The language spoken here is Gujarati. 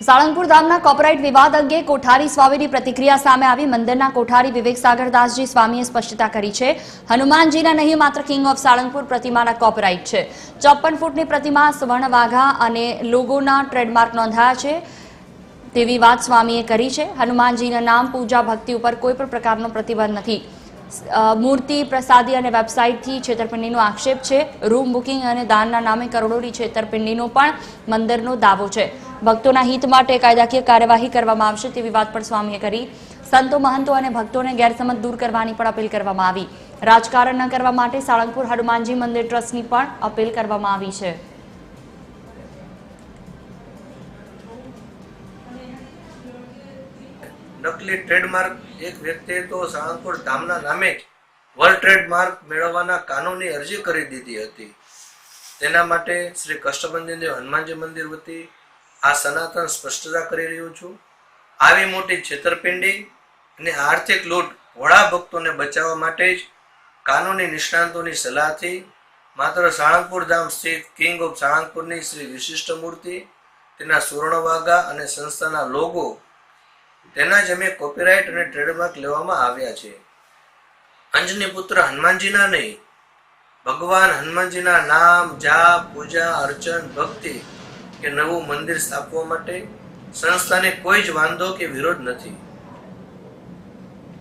સાળંગપુર ધામના કોપીરાઇટ વિવાદ અંગે કોઠારી સ્વામીની પ્રતિક્રિયા સામે આવી। મંદિરના કોઠારી વિવેક સાગરદાસજી સ્વામીએ સ્પષ્ટતા કરી છે, હનુમાનજીના નહીં માત્ર કિંગ ઓફ સાળંગપુર પ્રતિમાના કોપીરાઇટ છે। 54 ફૂટની પ્રતિમા સ્વર્ણ વાઘા અને લોગોના ટ્રેડમાર્ક નોંધાયા છે તેવી વાત સ્વામીએ કરી છે। હનુમાનજીના નામ પૂજા ભક્તિ ઉપર કોઈ પણ પ્રકારનો પ્રતિબંધ નથી। મૂર્તિ પ્રસાદી અને વેબસાઇટથી છેતરપિંડીનો આક્ષેપ છે। રૂમ બુકિંગ અને દાનના નામે કરોડોની છેતરપિંડીનો પણ મંદિરનો દાવો છે। ભક્તોના હિત માટે કાયદાકીય કાર્યવાહી કરવામાં આવશે તેવી વાત પણ સ્વામીએ કરી। સંતો મહંતો અને ભક્તોને ગેરસમજ દૂર કરવાની પણ અપીલ કરવામાં આવી। રાજકારણ ન કરવા માટે સાળંગપુર હનુમાનજી મંદિર ટ્રસ્ટની પણ અપીલ કરવામાં આવી છે। નકલી ટ્રેડમાર્ક એક વ્યક્તિએ તો સાળંગપુર ધામના નામે વર્લ્ડ ટ્રેડમાર્ક મેળવવાના કાનૂની અરજી કરી દીધી હતી। તેના માટે શ્રી કષ્ટભંજનદેવ હનુમાનજી મંદિર વતી આ સનાતન સ્પષ્ટતા કરી રહ્યું છું। આવી મોટી છેતરપિંડી અને આર્થિક લૂંટ ભોળા ભક્તોને બચાવવા માટે જ કાનૂની નિષ્ણાંતોની સલાહથી માત્ર સાળંગપુર ધામ સ્થિત કિંગ ઓફ સાળંગપુરની શ્રી વિશિષ્ટ મૂર્તિ, તેના સુવર્ણ વાઘા અને સંસ્થાના લોગો, તેના જ અમે કોપીરાઇટ અને ટ્રેડમાર્ક લેવામાં આવ્યા છે। અંજની પુત્ર હનુમાનજીના નહીં, ભગવાન હનુમાનજીના નામ, જાપ, પૂજા, અર્ચન, ભક્તિ કે નવું મંદિર સ્થાપવા માટે સંસ્થાને કોઈ જ વાંધો કે વિરોધ નથી।